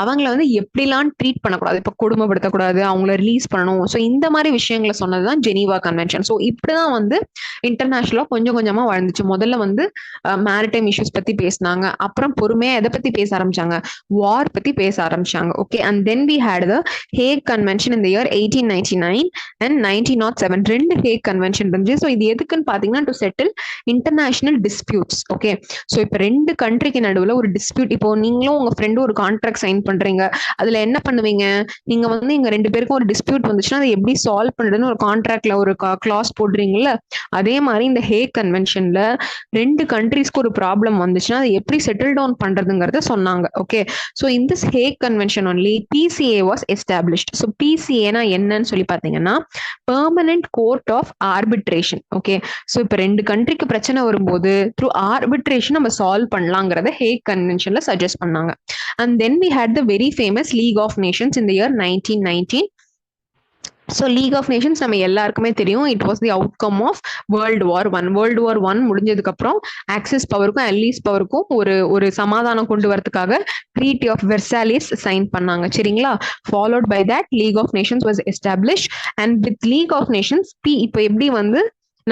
அவங்கள வந்து எப்படிலாம் ட்ரீட் பண்ணக்கூடாது. இப்ப கொடுமைப்படுத்தக்கூடாது, அவங்கள ரிலீஸ் பண்ணணும். ஸோ இந்த மாரி விஷயங்கள சொன்னது தான் ஜெனீவா கன்வென்ஷன். ஸோ இப்படிதான் வந்து இன்டர்நேஷனலா கொஞ்சம் கொஞ்சமா வளர்ந்துச்சு. முதல்ல வந்து மேரிடைம் இஷ்யூஸ் பத்தி பேசினாங்க. அப்புறம் பொறுமையா எத பத்தி பேச ஆரம்பிச்சாங்க? வார் பத்தி பேச ஆரம்பிச்சாங்க. Okay. And then we had the Hague convention in the year 1899 and 1907. 2 Hague convention இருந்துச்சு. ஸோ இது எதுக்குன்னு பாத்தீங்கன்னா to settle international disputes. Okay. So இப்ப 2 கண்ட்ரிக்கு நடுவுல ஒரு டிஸ்பியூட், இப்போ நீங்களும் உங்க ஃப்ரெண்டும் ஒரு கான்ட்ராக்ட் சைன் பண்றீங்க. அதுல என்ன பண்ணுவீங்க? நீங்க வந்து எங்க 2 பேருக்கும் ஒரு டிஸ்பியூட் வந்துச்சுன்னா, அதை எப்படி சால்வ் பண்றதுன்னு ஒரு கான்ட்ராக்ட்ல ஒரு கிளாஸ் போடுறீங்கல்ல, அதே மாதிரி இந்த ஹேக் கன்வென்ஷன்ல 2 கண்ட்ரீஸ்க்கு ஒரு ப்ராப்ளம் வந்துச்சுன்னா, அதை எப்படி செட்டில் டவுன் பண்றதுங்கிறத சொன்னாங்க. Okay. So in this Hague convention only PCA was established. So பிசிஏனா என்னன்னு சொல்லி பாத்தீங்கன்னா, permanent court of arbitration. Okay. So இப்போ 2 கண்ட்ரிக்கு பிரச்சனை வரும்போது த்ரூ ஆர்பிட்ரேஷன் நம்ம சால்வ் பண்ணலாங்கிறத ஹேக் கன்வென்ஷன்ல சஜஸ்ட் பண்ணாங்க. And then we had the very famous League of Nations in the year 1919. So League of Nations நம்ம எல்லாருக்குமே தெரியும். It was the outcome of World War One. World War One முடிஞ்சதுக்கு அப்புறம் axis பவருக்கும் அல்லீஸ் பவருக்கும் ஒரு ஒரு சமாதானம் கொண்டு வரதுக்காக ட்ரீட்டி ஆஃப் வெர்சாலிஸ் சைன் பண்ணாங்க. சரிங்களா? Followed by that League of Nations was establish. And with League of Nations இப்போ எப்படி வந்து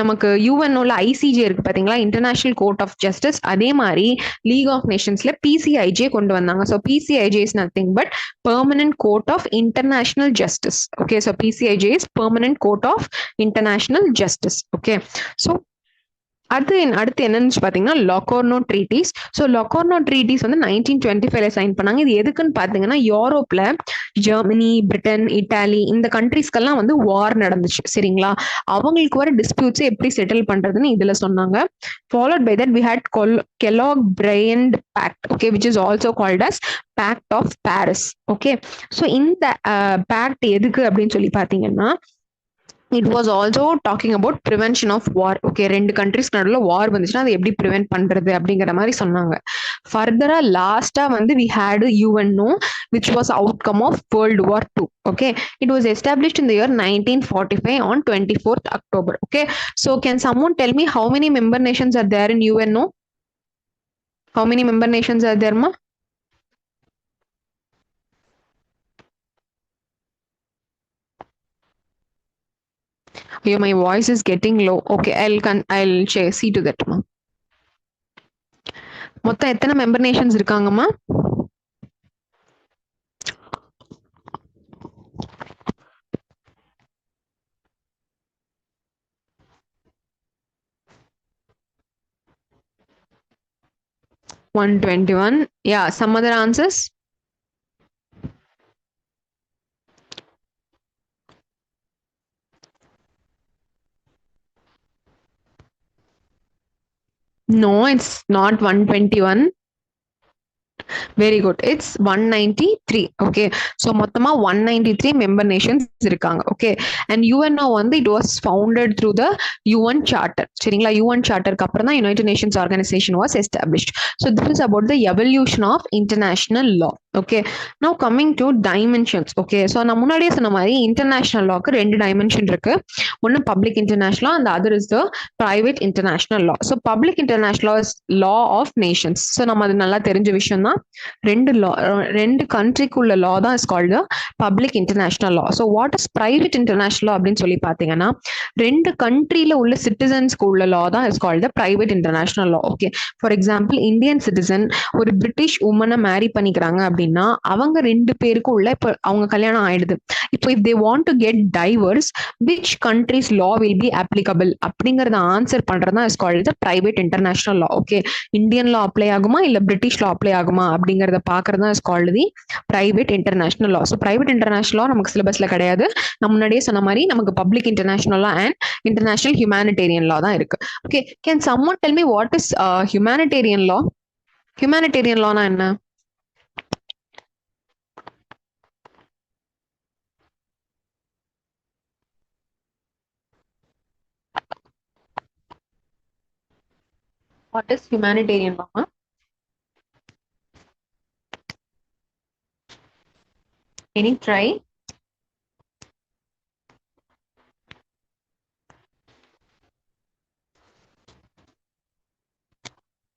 நமக்கு யூஎன்ஓல ஐசிஜே இருக்கு பாத்தீங்களா, இன்டர்நேஷனல் கோர்ட் ஆஃப் ஜஸ்டிஸ், அதே மாதிரி லீக் ஆஃப் நேஷன்ஸ்ல பிசிஐஜே கொண்டு வந்தாங்க. So PCIJ is nothing but Permanent Court of International Justice. Okay, so PCIJ is Permanent Court of International Justice. Okay, so அடுத்து என்னன்னு பாத்தீங்கன்னா லொகார்னோ ட்ரீட்டிஸ். ஸோ லொகார்னோ ட்ரீட்டிஸ் வந்து 1925 sign பண்ணாங்க. இது எதுக்குன்னு பாத்தீங்கன்னா, யூரோப்ல ஜெர்மனி, பிரிட்டன், இட்டாலி இந்த கண்ட்ரீஸ்க்கெல்லாம் வந்து வார் நடந்துச்சு. சரிங்களா? அவங்களுக்கு வர டிஸ்பியூட்ஸ் எப்படி செட்டில் பண்றதுன்னு இதுல சொன்னாங்க. Followed by that we had Kellogg Briand pact. Okay, which is also called as pact of Paris. Okay. So இந்த பேக்ட் எதுக்கு அப்படின்னு சொல்லி பாத்தீங்கன்னா, it was also talking about prevention of war. Okay. 2 கண்ட்ரிஸ்க்கு நடுவில் வார் வந்துச்சுன்னா அதை எப்படி ப்ரிவென்ட் பண்றது அப்படிங்கிற மாதிரி சொன்னாங்க. ஃபர்தரா லாஸ்டா வந்து we had UNO which was outcome of World War 2. Okay. It was established in the year 1945 on 24th October. Okay. So can someone tell me how many member nations are there in UNO? How many member nations are there, ma? Yeah, my voice is getting low. Okay, I'll see to that, ma. மொத்தம் எத்தனை member Nations இருக்காங்கம்மா? One 21. Yeah, some other answers? No, it's not 121. Very good. It's 193. Okay. So மொத்தமா 193 member nations இருக்காங்க. Okay. And UNO வந்து it was founded through the UN charter. சரிங்களா? UN சார்ட்டருக்கு அப்புறம் தான் United Nations Organisation was established. So this is about the evolution of international law. Okay. Now coming to dimensions. Okay. So நான் முன்னாடியே சொன்ன மாதிரி international lock 2 dimension இருக்கு. ஒன்னு பப்ளிக் இன்டர்நேஷனல், அந்த other is the private international law. So public international is law of nations. So நம்ம அது நல்லா தெரிஞ்ச விஷயம் தான். 2 கண்ட்ரிக்குள்ள லா தான் is called public international law. So what is private international லா அப்படின்னு சொல்லி பாத்தீங்கன்னா, 2 கண்ட்ரில உள்ள சிட்டிசன்ஸ்க்கு உள்ள லா தான் is called private international law. Okay. For example, Indian citizen ஒரு பிரிட்டிஷ் உமனை மேரி பண்ணிக்கிறாங்க அப்படின்னா, அவங்க 2 பேருக்கும் உள்ள இப்போ அவங்க கல்யாணம் ஆயிடுது. இப்போ if they want to get divorce, which country's law will be applicable அப்படிங்கறத ஆன்சர் பண்றதா is called private international law. Okay. Indian law apply ஆகுமா இல்ல பிரிட்டிஷ் லா அப்ளை ஆகுமா அப்படிங்கறத பாக்குறதா is called the private international law. So private international law நமக்கு சிலபஸ்ல கிடையாது. நான் முன்னாடியே சொன்ன மாதிரி நமக்கு public international law and international humanitarian law தான் இருக்கு. Okay. Can someone tell me what is humanitarian law? Humanitarian Lana என்ன? What is humanitarian law? Any try?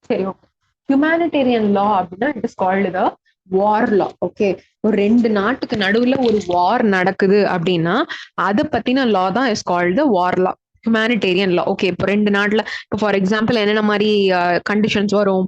சரி. ஹியூமானிட்டேரியன் லா அப்படின்னா it is called the war law. Okay, ஒரு ரெண்டு நாட்டுக்கு நடுவுல ஒரு வார் நடக்குது அப்படின்னா அதை பத்தின லா தான் is called war law, humanitarian law. Okay, இப்போ ரெண்டு நாட்டுல இப்போ ஃபார் எக்ஸாம்பிள் என்னென்ன மாதிரி கண்டிஷன்ஸ் வரும்,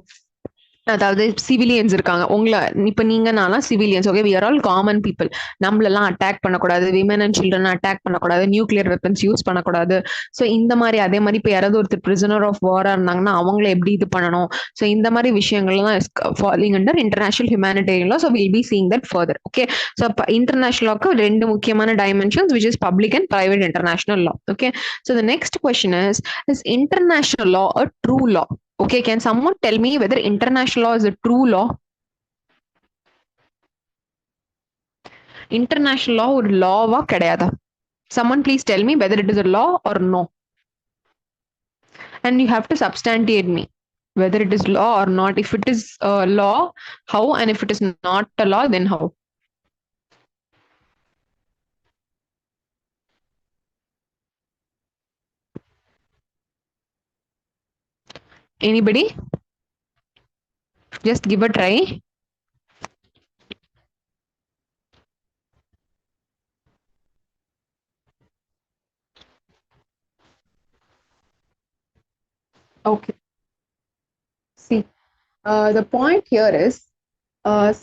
அதாவது சிவிலியன்ஸ் இருக்காங்க உங்களை, இப்ப நீங்க நான்லாம் civilians. Okay, we are all common people. நம்மளெல்லாம் அட்டாக் பண்ணக்கூடாது, விமன் அண்ட் சில்ட்ரன் அட்டாக் பண்ணக்கூடாது, நியூக்ளியர் வெப்பன்ஸ் யூஸ் பண்ணக்கூடாது. ஸோ இந்த மாதிரி அதே மாதிரி இப்போ யாராவது ஒருத்தர் பிரிசனர் ஆஃப் வாரா இருந்தாங்கன்னா அவங்கள எப்படி இது பண்ணணும், ஸோ இந்த மாதிரி விஷயங்கள்லாம் falling under international humanitarian law. So will be seeing that further. Okay, so international லாக்கு ரெண்டு முக்கியமான dimensions, which is public and private international law. Okay, so the next question is international law a true law? Okay, can someone tell me whether international law is a true law? International law ஒரு lava கிடையாதா? Someone please tell me whether it is a law or no. And you have to substantiate me whether it is law or not. If it is a law, how? And if it is not a law, then how? Anybody? Just give a try. Okay. See, the point here is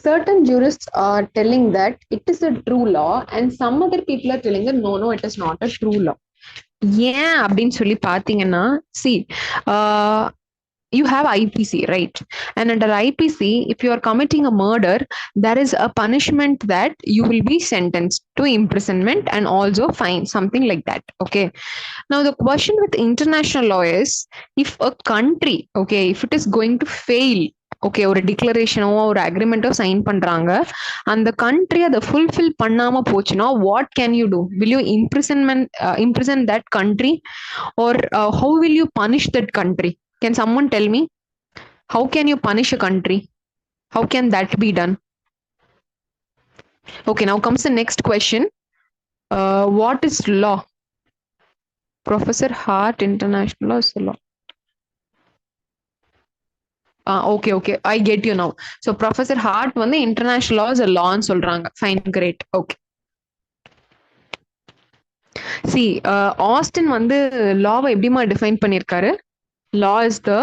certain jurists are telling that it is a true law, and some other people are telling that no, it is not a true law. ஏன் அப்படின்னு சொல்லி பாத்தீங்கன்னா, see, you have IPC, right? And under IPC, if you are committing a murder, there is a punishment that you will be sentenced to imprisonment and also fine, something like that. Okay, now the question with international law is, if a country, okay, if it is going to fail, okay, ஒரு டிக்ளரேஷனோ ஒரு அக்ரிமெண்ட்டோ sign பண்றாங்க, அந்த country அதை fulfil பண்ணாம போச்சுன்னா what can you do? Will you imprison that country, or how will you punish that country? Can someone tell me how can you punish a country? How can that be done? Okay, now comes the next question. What is law? Professor Hart, international law is law. Okay, I get you now. So Professor Hart வந்து international law is a law ன்னு சொல்றாங்க. Fine, great. Okay. See, Austin வந்து லாவை எப்படிமா define பண்ணியிருக்காரு? Law is the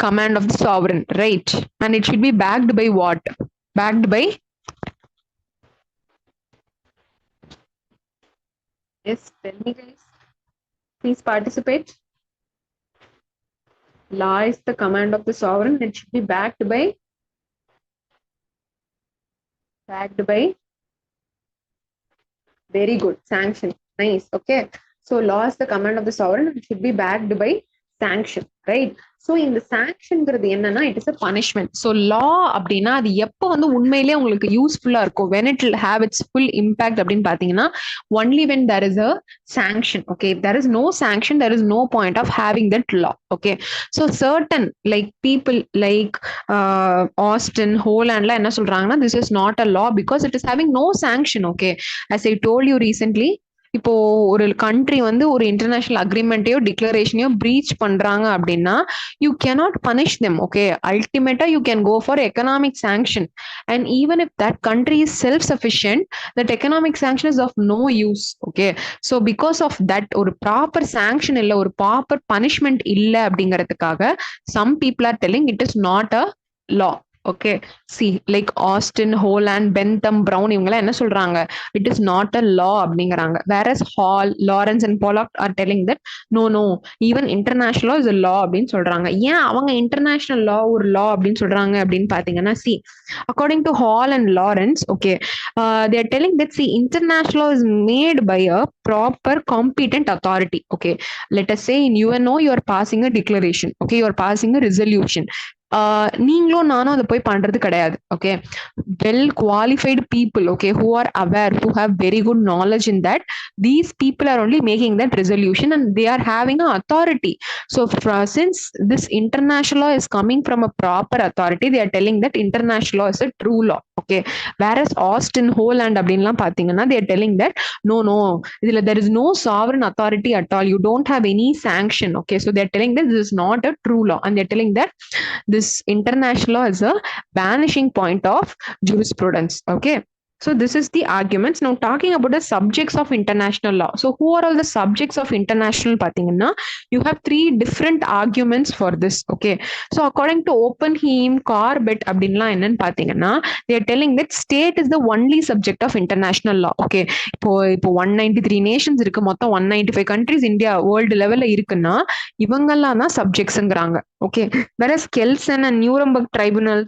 command of the sovereign, right? And it should be backed by what? Backed by? Yes, tell me guys. Please participate. Law is the command of the sovereign. It should be backed by? Very good. Sanction. Nice. Okay. So law is the command of the sovereign. It should be backed by sanction, right? So இந்த சாங்ஷன்ங்கிறது என்னன்னா, it is a punishment. So law அப்படின்னா அது எப்போ வந்து உண்மையிலேயே உங்களுக்கு யூஸ்ஃபுல்லா இருக்கும், when it will have its full impact அப்படின்னு பாத்தீங்கன்னா, only when there is a sanction. Okay, there is no sanction, there is no point of having that law. Okay, so certain like people like Austin, ஹோலாண்ட்லாம் என்ன சொல்றாங்கன்னா, this is not a law because it is having no sanction. Okay, as I told you recently, இப்போ ஒரு country வந்து ஒரு international அக்ரிமெண்ட்டையோ டிக்ளரேஷனையோ breach பண்றாங்க அப்படின்னா, you cannot punish them. Okay, அல்டிமேட்டா you can go for economic sanction. And even if that country is self sufficient, that economic sanction is of no use. Okay, so because of that ஒரு proper sanction இல்லை, ஒரு proper punishment இல்லை அப்படிங்கிறதுக்காக some people are telling it is not a law. Okay, see like Austin, Holland, Bentham, Brown இவங்கெல்லாம் என்ன சொல்றாங்க, it is not a law அப்படிங்கிறாங்க. Various Hall, Lawrence and Pollock are telling that no even international law is a law அப்படின்னு சொல்றாங்க. ஏன் அவங்க international லா ஒரு லா அப்படின்னு சொல்றாங்க அப்படின்னு பாத்தீங்கன்னா, C according to hall and Lawrence, okay, they are telling that see international law is made by a proper competent authority. Okay, let us say in UNO you are passing a declaration. Okay, you are passing a resolution. நீங்களும் நானும் அதை போய் பண்றது கிடையாது. Okay, well qualified people, okay, who are aware, who have very good knowledge in that, these people are only making that resolution and they are having an authority. So since this international law is coming from a proper authority, they are telling that international law is a true law. Okay, whereas Austin, Holland அப்படின்லாம் பாத்தீங்கன்னா, they are telling that no இதுல there is no sovereign authority at all, you don't have any sanction. Okay, so they are telling that this is not a true law and they are telling that this international law is a vanishing point of jurisprudence. Okay, so this is the arguments. Now talking about the subjects of international law. So who are all the subjects of international pathina? You have three different arguments for this. Okay, so according to Oppenheim, Corbett abdinla enna pathina, they are telling that state is the only subject of international law. Okay, இப்போ 193 Nations இருக்கு, மொத்தம் 195 countries India world லெவல்ல இருக்குன்னா இவங்கெல்லாம் தான் சப்ஜெக்ட்ஸ்ங்கிறாங்க. Okay, வேற கெல்சன் and Nuremberg tribunal